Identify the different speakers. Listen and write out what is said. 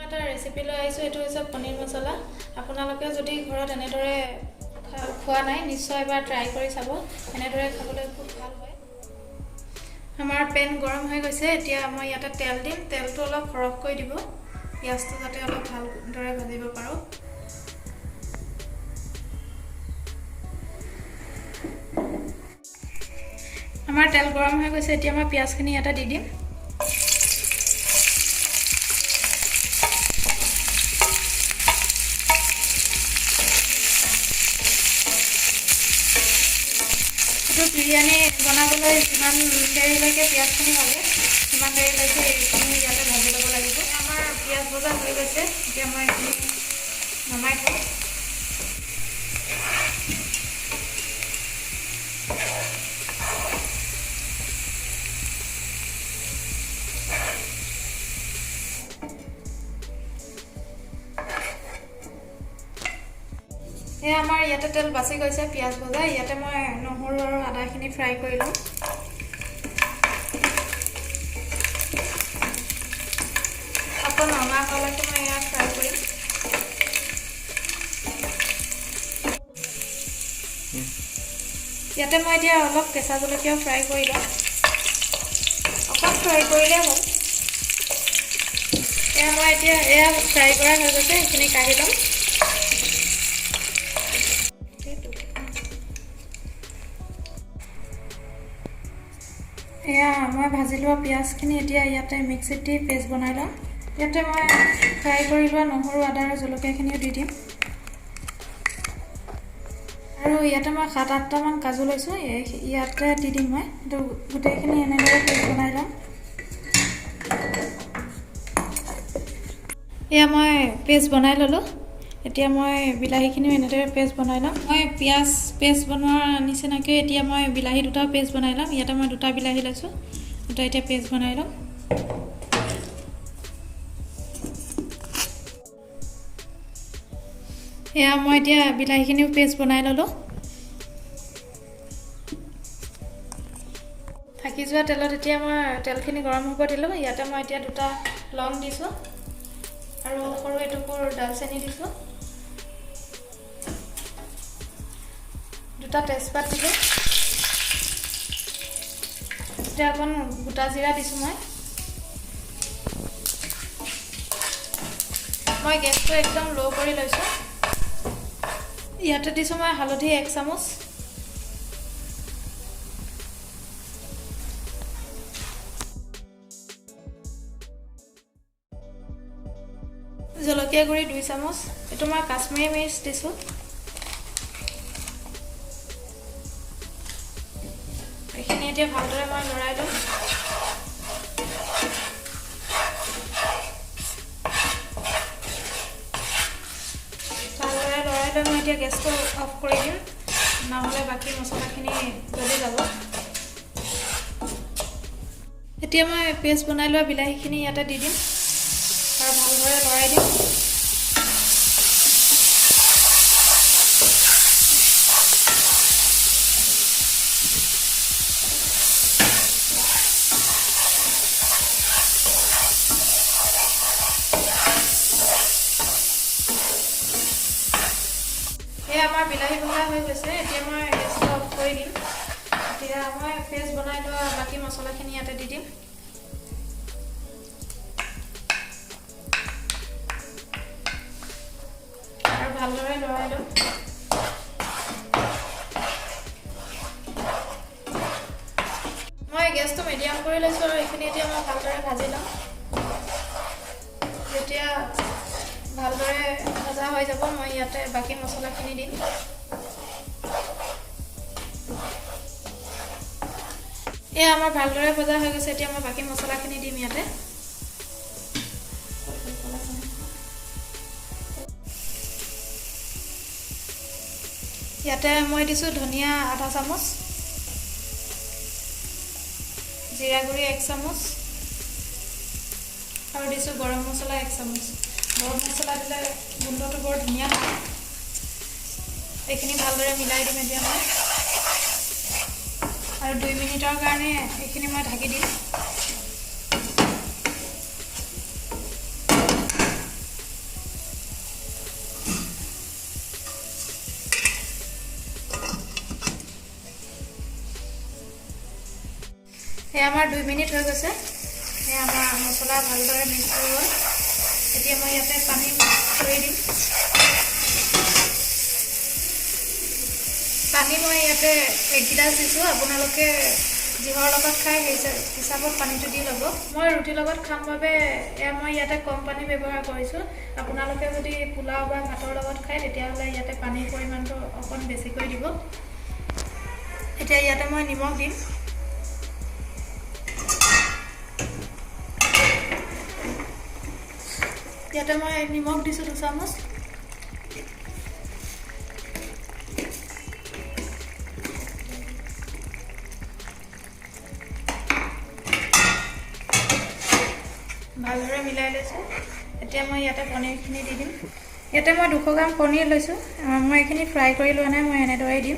Speaker 1: এটা ৰেচিপি লৈ আহিছোঁ। এইটো হৈছে পনীৰ মছলা। আপোনালোকে যদি ঘৰত এনেদৰে খোৱা নাই নিশ্চয় এবাৰ ট্ৰাই কৰি চাব। এনেদৰে খাবলৈ খুব ভাল হয়। আমাৰ পেন গৰম হৈ গৈছে। এতিয়া মই ইয়াতে তেল দিম। তেলটো অলপ সৰহকৈ দিব, পিঁয়াজটো যাতে অলপ ভালদৰে ভাজিব পাৰোঁ। আমাৰ তেল গৰম হৈ গৈছে। এতিয়া মই পিঁয়াজখিনি ইয়াতে দি দিম। বিৰিয়ানী বনাবলৈ যিমান দেৰিলৈকে পিঁয়াজখিনি ভাজে সিমান দেৰিলৈকে এইখিনি ইয়াতে ভাজি ল'ব লাগিব। আমাৰ পিঁয়াজ ভজা হৈ গৈছে। এতিয়া মই এইখিনি নমাই থওঁ। আমাৰ ইয়াতে তেল বাচি গৈছে পিঁয়াজ ভজা। ইয়াতে মই নহৰু আৰু আদাখিনি ফ্ৰাই কৰি লওঁ। অকণ ৰঙা হোৱালৈকে মই ইয়াত ফ্ৰাই কৰিম। ইয়াতে মই এতিয়া অলপ কেঁচা জলকীয়াও ফ্ৰাই কৰি লওঁ। অকণ ফ্ৰাই কৰিলেই হ'ল। মই এতিয়া ফ্ৰাই কৰা হৈ গৈছে, সেইখিনি কাঢ়ি ল'ম। মই ভাজি লোৱা পিঁয়াজখিনি এতিয়া ইয়াতে মিক্সিত দি পেষ্ট বনাই লওঁ। ইয়াতে মই ফ্ৰাই কৰি লোৱা নহৰু আদা আৰু জলকীয়াখিনিও দি দিম। আৰু ইয়াতে মই 7-8টামান কাজু লৈছোঁ, ইয়াতে দি দিম মই। এইটো গোটেইখিনি এনেদৰে পেষ্ট বনাই লওঁ। মই পেষ্ট বনাই ল'লোঁ। এতিয়া মই বিলাহীখিনিও এনেদৰে পেষ্ট বনাই ল'ম। মই পিঁয়াজ পেষ্ট বনোৱাৰ নিচিনাকৈ এতিয়া মই বিলাহী দুটাও পেষ্ট বনাই ল'ম। ইয়াতে মই 2টা বিলাহী লৈছোঁ, দুটা এতিয়া পেষ্ট বনাই ল'ম। মই এতিয়া বিলাহীখিনিও পেষ্ট বনাই ল'লোঁ। থাকি যোৱা তেলত এতিয়া মই তেলখিনি গৰম হ'ব দিলোঁ। ইয়াতে মই এতিয়া 2টা লং দিছোঁ আৰু সৰু এটুকুৰ দালচেনি দিছোঁ, 2টা তেজপাত দিলোঁ। এতিয়া অকণ গোটা জিৰা দিছোঁ মই গেছটো একদম ল' কৰি লৈছোঁ। ইয়াতে দিছোঁ মই হালধি 1 চামুচ, জলকীয়া গুড়ি 2 চামুচ। এইটো মই কাশ্মীৰী মিৰ্চ দিছোঁ। এইখিনি এতিয়া ভালদৰে মই লৰাই লওঁ। ভালদৰে লৰাই লৈ মই এতিয়া গেছটো অফ কৰি দিম, নহ'লে বাকী মছলাখিনি জ্বলি যাব। এতিয়া মই পেষ্ট বনাই লোৱা বিলাহীখিনি ইয়াতে দি দিম আৰু ভালদৰে লৰাই দিম। আমাৰ বিলাহী ভজা হৈ গৈছে। এতিয়া মই গেছটো অফ কৰি দিম। এতিয়া মই পেষ্ট বনাই লোৱা বাকী মছলাখিনি ইয়াতে দি দিম। আৰু ভালদৰে লৰাই লওঁ। মই গেছটো মিডিয়াম কৰি লৈছোঁ আৰু এইখিনি এতিয়া মই ভালদৰে ভাজি লওঁ। যেতিয়া ভালদৰে ভজা হৈ যাব মই ইয়াতে বাকী মছলাখিনি দিম। আমাৰ ভালদৰে ভজা হৈ গৈছে। এতিয়া মই বাকী মছলাখিনি দিম ইয়াতে। ইয়াতে মই দিছোঁ ধনিয়া আধা চামুচ, জিৰা গুড়ি 1 চামুচ আৰু দিছোঁ গৰম মছলা 1 চামুচ। গৰম মছলা দিলে গোন্ধটো বৰ ধুনীয়া হয়। এইখিনি ভালদৰে মিলাই দিম এতিয়া মই আৰু 2 মিনিটৰ কাৰণে এইখিনি মই ঢাকি দিম। এয়া আমাৰ 2 মিনিট হৈ গৈছে। এয়া আমাৰ মছলা ভালদৰে মিক্স হৈ গ'ল। এতিয়া মই ইয়াতে পানী কৰি দিম। পানী মই ইয়াতে 1 গিলাচ দিছোঁ। আপোনালোকে যিহৰ লগত খাই সেই হিচাপত পানীটো দি ল'ব। মই ৰুটিৰ লগত খাম বাবে মই ইয়াতে কম পানী ব্যৱহাৰ কৰিছোঁ। আপোনালোকে যদি পোলাও বা ভাতৰ লগত খায় তেতিয়াহ'লে ইয়াতে পানীৰ পৰিমাণটো অকণ বেছিকৈ দিব। এতিয়া ইয়াতে মই নিমখ দিম। ইয়াতে মই নিমখ দিছোঁ 2 চামুচ। ভালদৰে মিলাই লৈছোঁ। এতিয়া মই ইয়াতে পনীৰখিনি দি দিম। ইয়াতে মই 200 গ্ৰাম পনীৰ লৈছোঁ। মই এইখিনি ফ্ৰাই কৰি লোৱা নাই, মই এনেদৰেই দিম।